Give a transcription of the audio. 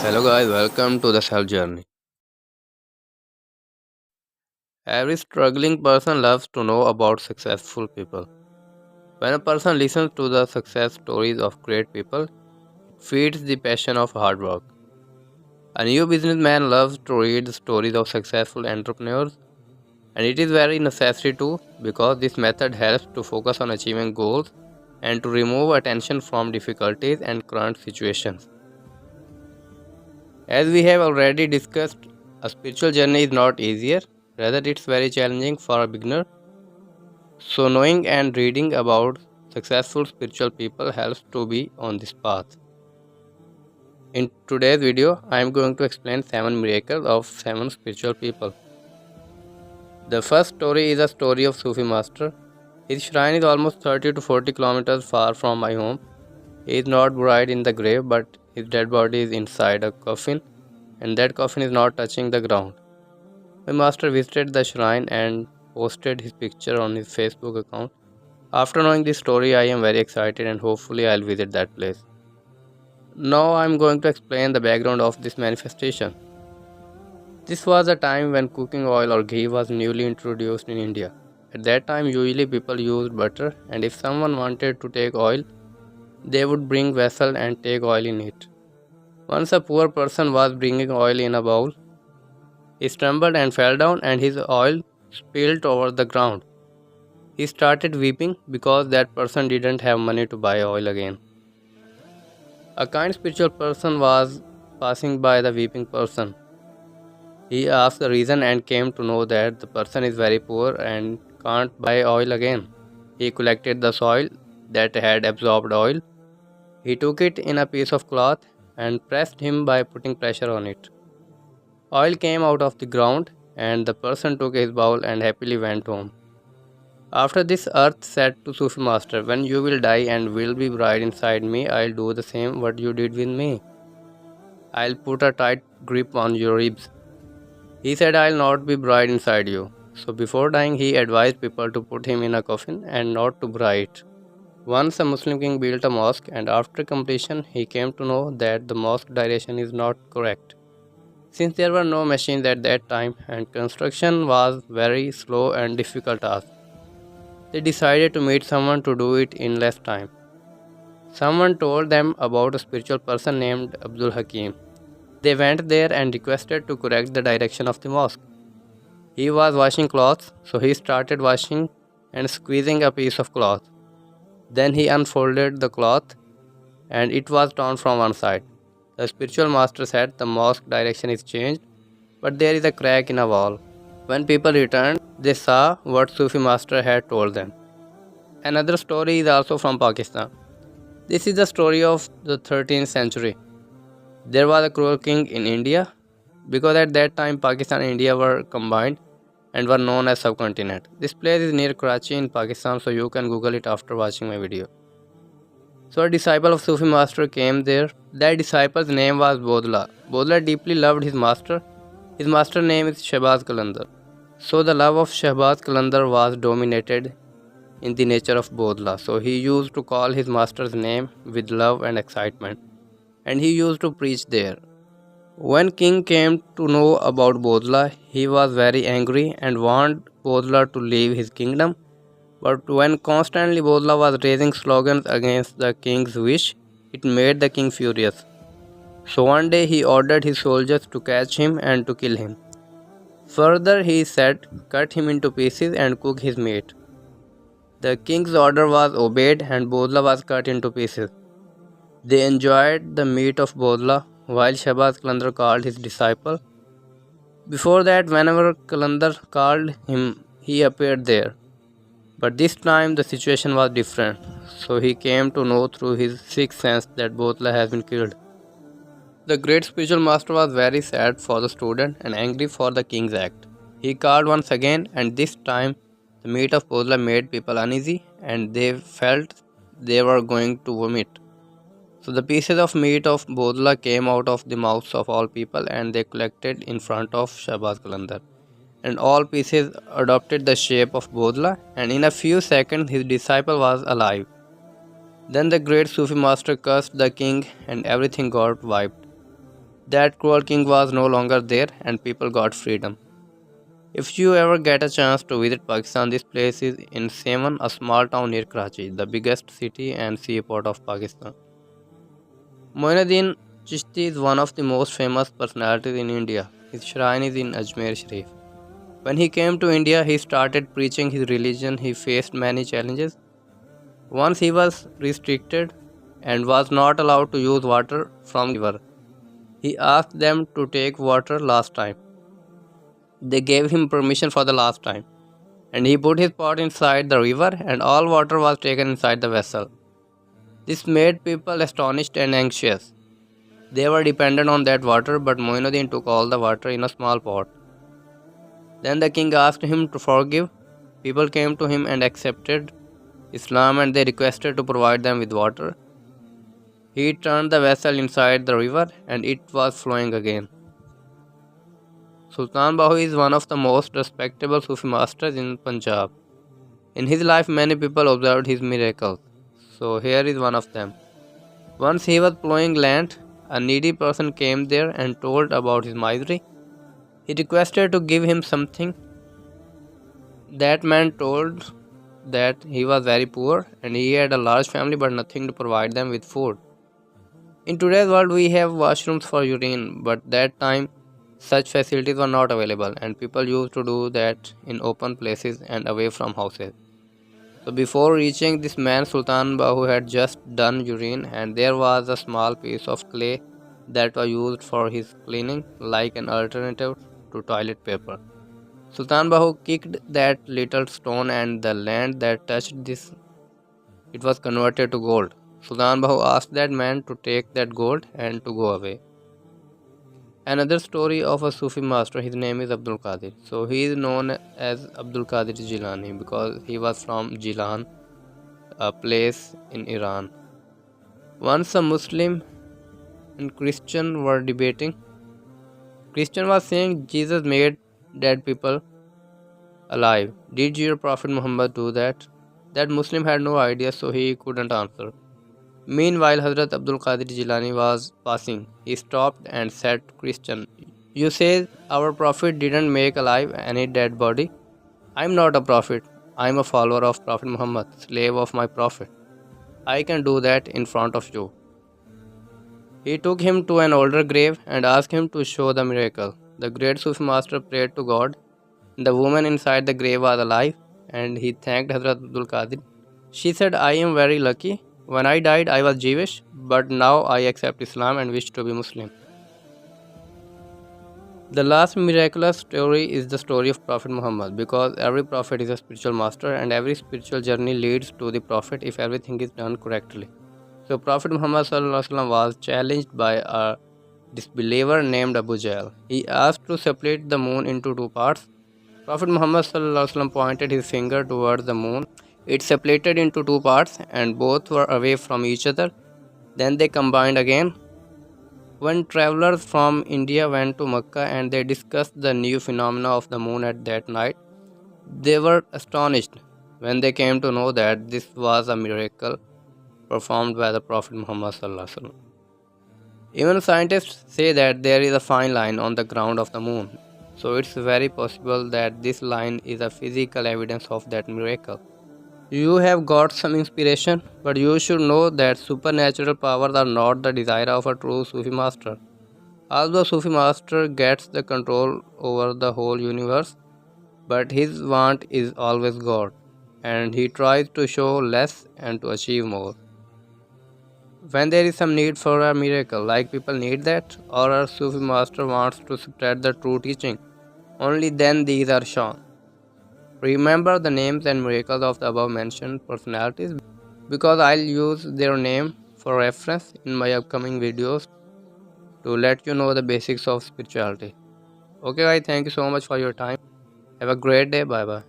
Hello guys, welcome to the self journey. Every struggling person loves to know about successful people. When a person listens to the success stories of great people, it feeds the passion of hard work. A new businessman loves to read the stories of successful entrepreneurs, and it is very necessary too because this method helps to focus on achieving goals and to remove attention from difficulties and current situations. As we have already discussed, a spiritual journey is not easier, rather, it's very challenging for a beginner. So, knowing and reading about successful spiritual people helps to be on this path. In today's video, I am going to explain 7 miracles of 7 spiritual people. The first story is a story of Sufi master. His shrine is almost 30 to 40 kilometers far from my home. He is not buried in the grave, but his dead body is inside a coffin, and that coffin is not touching the ground. My master visited the shrine and posted his picture on his Facebook account. After knowing this story, I am very excited and hopefully I'll visit that place. Now I'm going to explain the background of this manifestation. This was a time when cooking oil or ghee was newly introduced in India. At that time, usually people used butter, and if someone wanted to take oil, they would bring vessel and take oil in it. Once a poor person was bringing oil in a bowl. He stumbled and fell down, and his oil spilled over the ground. He started weeping because that person didn't have money to buy oil again. A kind spiritual person was passing by the weeping person. He asked the reason and came to know that the person is very poor and can't buy oil again. He collected the soil that had absorbed oil. He took it in a piece of cloth and pressed him by putting pressure on it. Oil came out of the ground, and the person took his bowl and happily went home. After this, Earth said to Sufi Master, "When you will die and will be buried inside me, I'll do the same what you did with me. I'll put a tight grip on your ribs." He said, "I'll not be buried inside you." So before dying, he advised people to put him in a coffin and not to bury it. Once a Muslim king built a mosque, and after completion, he came to know that the mosque direction is not correct. Since there were no machines at that time and construction was very slow and difficult task, they decided to meet someone to do it in less time. Someone told them about a spiritual person named Abdul Hakim. They went there and requested to correct the direction of the mosque. He was washing clothes, so he started washing and squeezing a piece of cloth. Then he unfolded the cloth and it was torn from one side. The spiritual master said the mosque direction is changed, but there is a crack in a wall. When people returned, they saw what Sufi master had told them. Another story is also from Pakistan. This is the story of the 13th century. There was a cruel king in India because at that time Pakistan and India were combined and were known as subcontinent. This place is near Karachi in Pakistan, so you can Google it after watching my video. So a disciple of Sufi master came there. That disciple's name was Bodla. Bodla deeply loved his master. His master name is Shahbaz Qalandar. So the love of Shahbaz Qalandar was dominated in the nature of Bodla. So he used to call his master's name with love and excitement, and he used to preach there. When king came to know about Bodla, he was very angry and wanted Bodla to leave his kingdom. But when constantly Bodla was raising slogans against the king's wish, it made the king furious. So one day he ordered his soldiers to catch him and to kill him. Further, he said, cut him into pieces and cook his meat. The king's order was obeyed and Bodla was cut into pieces. They enjoyed the meat of Bodla while Shahbaz Qalandar called his disciple. Before that, whenever Qalandar called him, he appeared there. But this time the situation was different, so he came to know through his sixth sense that Bodla has been killed. The great spiritual master was very sad for the student and angry for the king's act. He called once again, and this time the meat of Bodla made people uneasy and they felt they were going to vomit. So the pieces of meat of Bodla came out of the mouths of all people and they collected in front of Shahbaz Qalandar. And all pieces adopted the shape of Bodla, and in a few seconds his disciple was alive. Then the great Sufi master cursed the king and everything got wiped. That cruel king was no longer there and people got freedom. If you ever get a chance to visit Pakistan, this place is in Sevan, a small town near Karachi, the biggest city and seaport of Pakistan. Moinuddin Chishti is one of the most famous personalities in India. His shrine is in Ajmer Sharif. When he came to India, he started preaching his religion. He faced many challenges. Once he was restricted and was not allowed to use water from the river. He asked them to take water last time. They gave him permission for the last time, and he put his pot inside the river, and all water was taken inside the vessel. This made people astonished and anxious. They were dependent on that water, but Moinuddin took all the water in a small pot. Then the king asked him to forgive. People came to him and accepted Islam, and they requested to provide them with water. He turned the vessel inside the river and it was flowing again. Sultan Bahu is one of the most respectable Sufi masters in Punjab. In his life, many people observed his miracles. So here is one of them. Once he was plowing land, a needy person came there and told about his misery. He requested to give him something. That man told that he was very poor and he had a large family but nothing to provide them with food. In today's world, we have washrooms for urine, but that time such facilities were not available and people used to do that in open places and away from houses. So before reaching this man, Sultan Bahu had just done urine and there was a small piece of clay that was used for his cleaning like an alternative to toilet paper. Sultan Bahu kicked that little stone and the land that touched this, it was converted to gold. Sultan Bahu asked that man to take that gold and to go away. Another story of a Sufi master, his name is Abdul Qadir. So he is known as Abdul Qadir Jilani because he was from Jilan, a place in Iran. Once a Muslim and Christian were debating. Christian was saying Jesus made dead people alive. Did your Prophet Muhammad do that? That Muslim had no idea, so he couldn't answer. Meanwhile, Hazrat Abdul Qadir Jilani was passing. He stopped and said to Christian, "You say our Prophet didn't make alive any dead body? I am not a prophet. I am a follower of Prophet Muhammad, slave of my Prophet. I can do that in front of you." He took him to an older grave and asked him to show the miracle. The great Sufi master prayed to God. The woman inside the grave was alive and he thanked Hazrat Abdul Qadir. She said, "I am very lucky. When I died, I was Jewish, but now I accept Islam and wish to be Muslim." The last miraculous story is the story of Prophet Muhammad because every prophet is a spiritual master and every spiritual journey leads to the prophet if everything is done correctly. So Prophet Muhammad was challenged by a disbeliever named Abu Jahl. He asked to separate the moon into two parts. Prophet Muhammad pointed his finger towards the moon. It separated into two parts and both were away from each other. Then they combined again. When travelers from India went to Mecca and they discussed the new phenomena of the moon at that night, they were astonished when they came to know that this was a miracle performed by the Prophet Muhammad. Even scientists say that there is a fine line on the ground of the moon, so it's very possible that this line is a physical evidence of that miracle. You have got some inspiration, but you should know that supernatural powers are not the desire of a true Sufi master. Although Sufi master gets the control over the whole universe, but his want is always God, and he tries to show less and to achieve more. When there is some need for a miracle, like people need that, or a Sufi master wants to spread the true teaching, only then these are shown. Remember the names and miracles of the above mentioned personalities because I'll use their name for reference in my upcoming videos to let you know the basics of spirituality. Okay guys, thank you so much for your time. Have a great day. Bye bye.